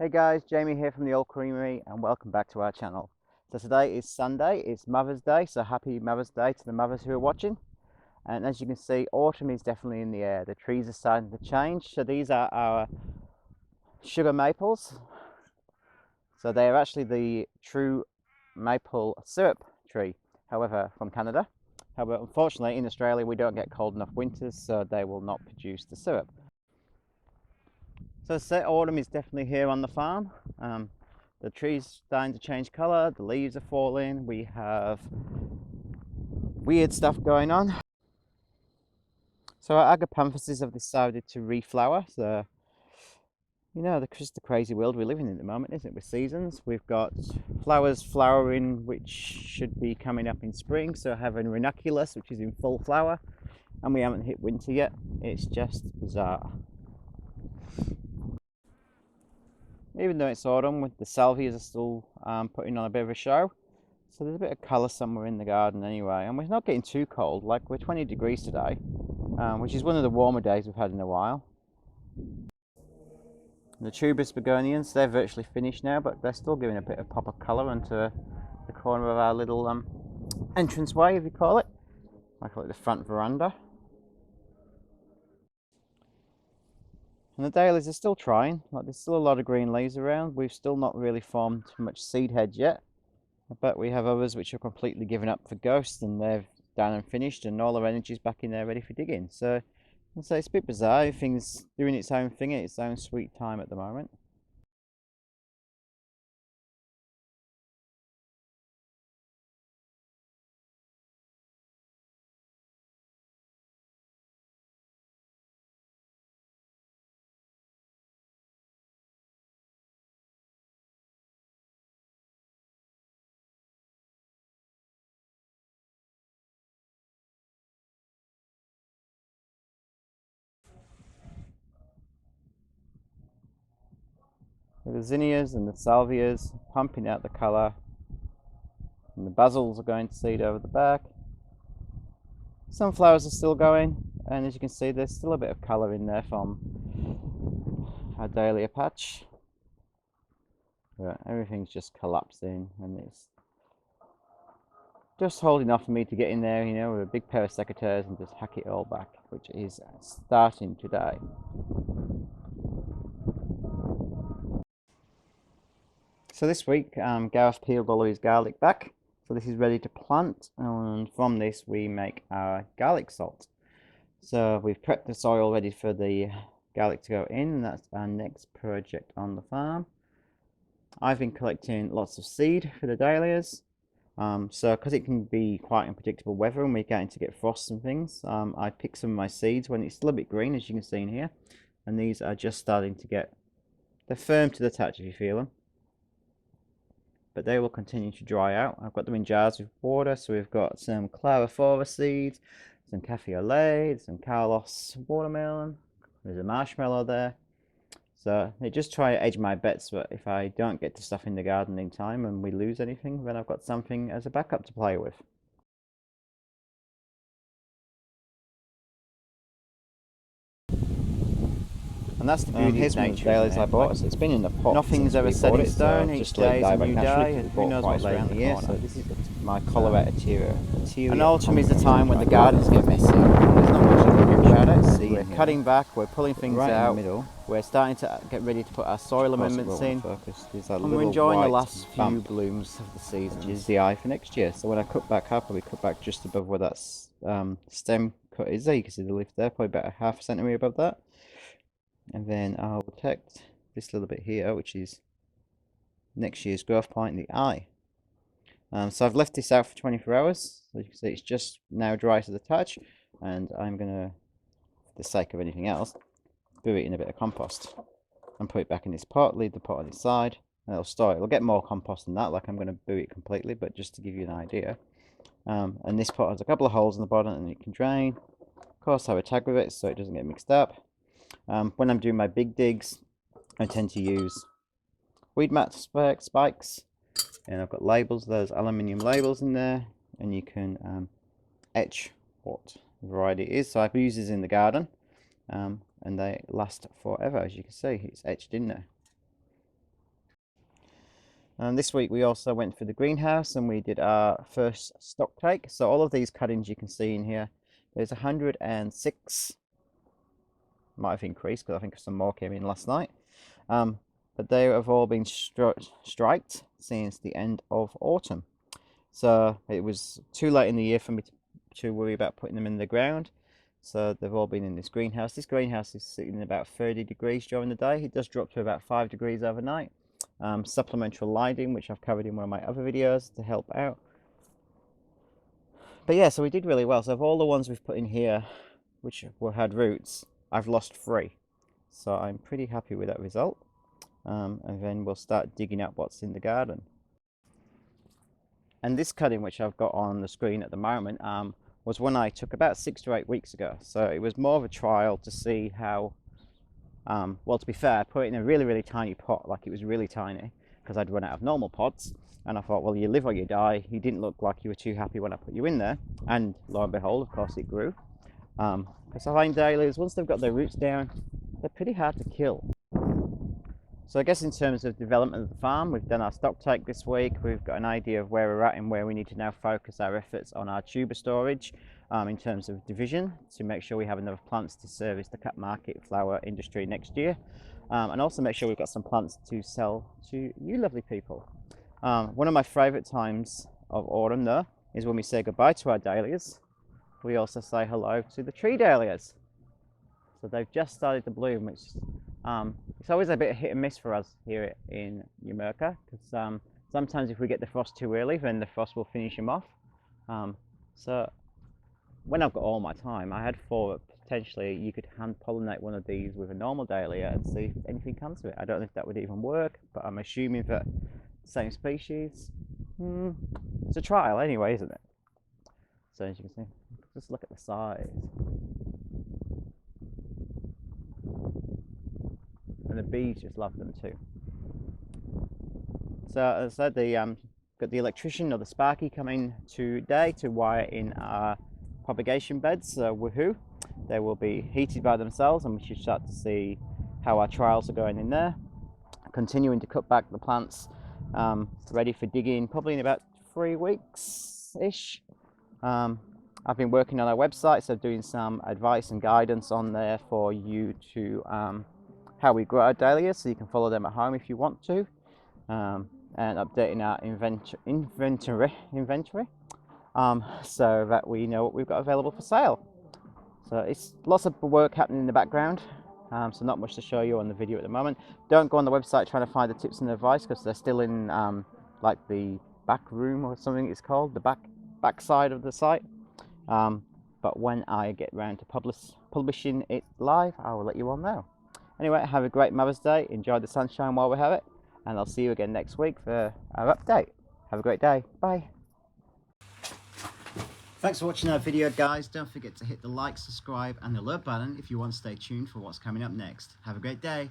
Hey guys, Jamie here from the Olde Creamery and welcome back to our channel. So today is Sunday, it's Mother's Day, so happy Mother's Day to the mothers who are watching. And as you can see, autumn is definitely in the air. The trees are starting to change. So these are our sugar maples. So they are actually the true maple syrup tree, however, from Canada. However, unfortunately in Australia we don't get cold enough winters, so they will not produce the syrup. So autumn is definitely here on the farm. The trees starting to change colour, the leaves are falling, we have weird stuff going on. So our agapanthus have decided to reflower. So, you know, just the crazy world we're living in at the moment, isn't it, with seasons? We've got flowers flowering which should be coming up in spring, so having ranunculus which is in full flower, and we haven't hit winter yet. It's just bizarre. Even though it's autumn, with the salvias are still putting on a bit of a show. So there's a bit of colour somewhere in the garden anyway, and we're not getting too cold. Like, we're 20 degrees today, which is one of the warmer days we've had in a while. The Tubus Begonias, they're virtually finished now, but they're still giving a bit of pop of colour onto the corner of our little entranceway, if you call it. I call it the front veranda. And the Dahlias are still trying. Like, there's still a lot of green leaves around. We've still not really formed much seed heads yet, but we have others which are completely given up for ghosts, and they're done and finished, and all our energy's back in there ready for digging. So it's a bit bizarre. Everything's doing its own thing at its own sweet time at the moment. The zinnias and the salvias pumping out the colour, and the basils are going to seed over the back. Sunflowers are still going, and as you can see, there's still a bit of colour in there from our Dahlia patch. But everything's just collapsing, and it's just holding off for me to get in there, you know, with a big pair of secateurs and just hack it all back, which is starting today. So this week, Gareth peeled all of his garlic back. So this is ready to plant, and from this we make our garlic salt. So we've prepped the soil ready for the garlic to go in, and that's our next project on the farm. I've been collecting lots of seed for the dahlias. So because it can be quite unpredictable weather and we're getting to get frost and things, I pick some of my seeds when it's still a bit green, as you can see in here. And these are just starting to get, they're firm to the touch if you feel them. But they will continue to dry out. I've got them in jars with water, so we've got some Clariphora seeds, some Cafe au lait, some Carlos watermelon, there's a marshmallow there. So I just try to edge my bets, but if I don't get to stuff in the garden in time and we lose anything, then I've got something as a backup to play with. And that's the beauty of nature. Dahlias I bought. So it's been in the pot. Nothing's ever set in stone. Each day is a new day, and who knows what's around the corner. So this is my Colorado Terra. And autumn is the time when the gardens get messy. There's not much you can do about it. We're cutting back. We're pulling things out. We're starting to get ready to put our soil amendments in. And we're enjoying the last few blooms of the season. Which is the eye for next year. So when I cut back, I'll probably cut back just above where that stem cut is there. You can see the leaf there, probably about a ½ centimetre above that. And then I'll protect this little bit here, which is next year's growth point in the eye. So I've left this out for 24 hours. So you can see it's just now dry to the touch, and I'm gonna, for the sake of anything else, bury it in a bit of compost and put it back in this pot, leave the pot on its side, and it'll store it. It'll get more compost than that, like I'm gonna bury it completely, but just to give you an idea. And this pot has a couple of holes in the bottom and it can drain. Of course, I have a tag with it so it doesn't get mixed up. When I'm doing my big digs, I tend to use weed mat spikes, and I've got labels, those aluminium labels in there, and you can etch what variety it is. So I've used these in the garden, and they last forever, as you can see. It's etched in there. This week we also went through the greenhouse and we did our first stock take. So all of these cuttings you can see in here, there's 106. Might have increased because I think some more came in last night. But they have all been striked since the end of autumn. So it was too late in the year for me to worry about putting them in the ground. So they've all been in this greenhouse. This greenhouse is sitting at about 30 degrees during the day. It does drop to about 5 degrees overnight. Supplemental lighting, which I've covered in one of my other videos to help out. But yeah, so we did really well. So of all the ones we've put in here, which had roots, I've lost 3. So I'm pretty happy with that result. And then we'll start digging up what's in the garden. And this cutting, which I've got on the screen at the moment, was one I took about 6 to 8 weeks ago. So it was more of a trial to see how, well, to be fair, I put it in a really, really tiny pot, like it was really tiny, because I'd run out of normal pots. And I thought, well, you live or you die. You didn't look like you were too happy when I put you in there. And lo and behold, of course, it grew. Because I find dahlias, once they've got their roots down, they're pretty hard to kill. So I guess in terms of development of the farm, we've done our stock take this week. We've got an idea of where we're at and where we need to now focus our efforts on our tuber storage in terms of division to make sure we have enough plants to service the cut market flower industry next year. And also make sure we've got some plants to sell to you lovely people. One of my favourite times of autumn though is when we say goodbye to our dahlias. We also say hello to the tree dahlias. So they've just started to bloom, which it's always a bit hit and miss for us here in Jamaica, because sometimes if we get the frost too early, then the frost will finish them off. So when I've got all my time, I had 4 potentially you could hand pollinate one of these with a normal dahlia and see if anything comes to it. I don't know if that would even work, but I'm assuming that same species. It's a trial anyway, isn't it? So as you can see, just look at the size. And the bees just love them too. So as I said, got the electrician or the sparky coming today to wire in our propagation beds. So woohoo! They will be heated by themselves, and we should start to see how our trials are going in there. Continuing to cut back the plants, ready for digging probably in about 3 weeks ish. I've been working on our website, so doing some advice and guidance on there for you to how we grow our dahlias, so you can follow them at home if you want to, and updating our inventory, so that we know what we've got available for sale. So it's lots of work happening in the background, so not much to show you on the video at the moment. Don't go on the website trying to find the tips and advice, because they're still in like the back room or something it's called, the back side of the site. But when I get round to publishing it live, I will let you all know. Anyway, have a great Mother's Day, enjoy the sunshine while we have it, and I'll see you again next week for our update. Have a great day, bye. Thanks for watching our video, guys. Don't forget to hit the like, subscribe and the alert button if you want to stay tuned for what's coming up next. Have a great day.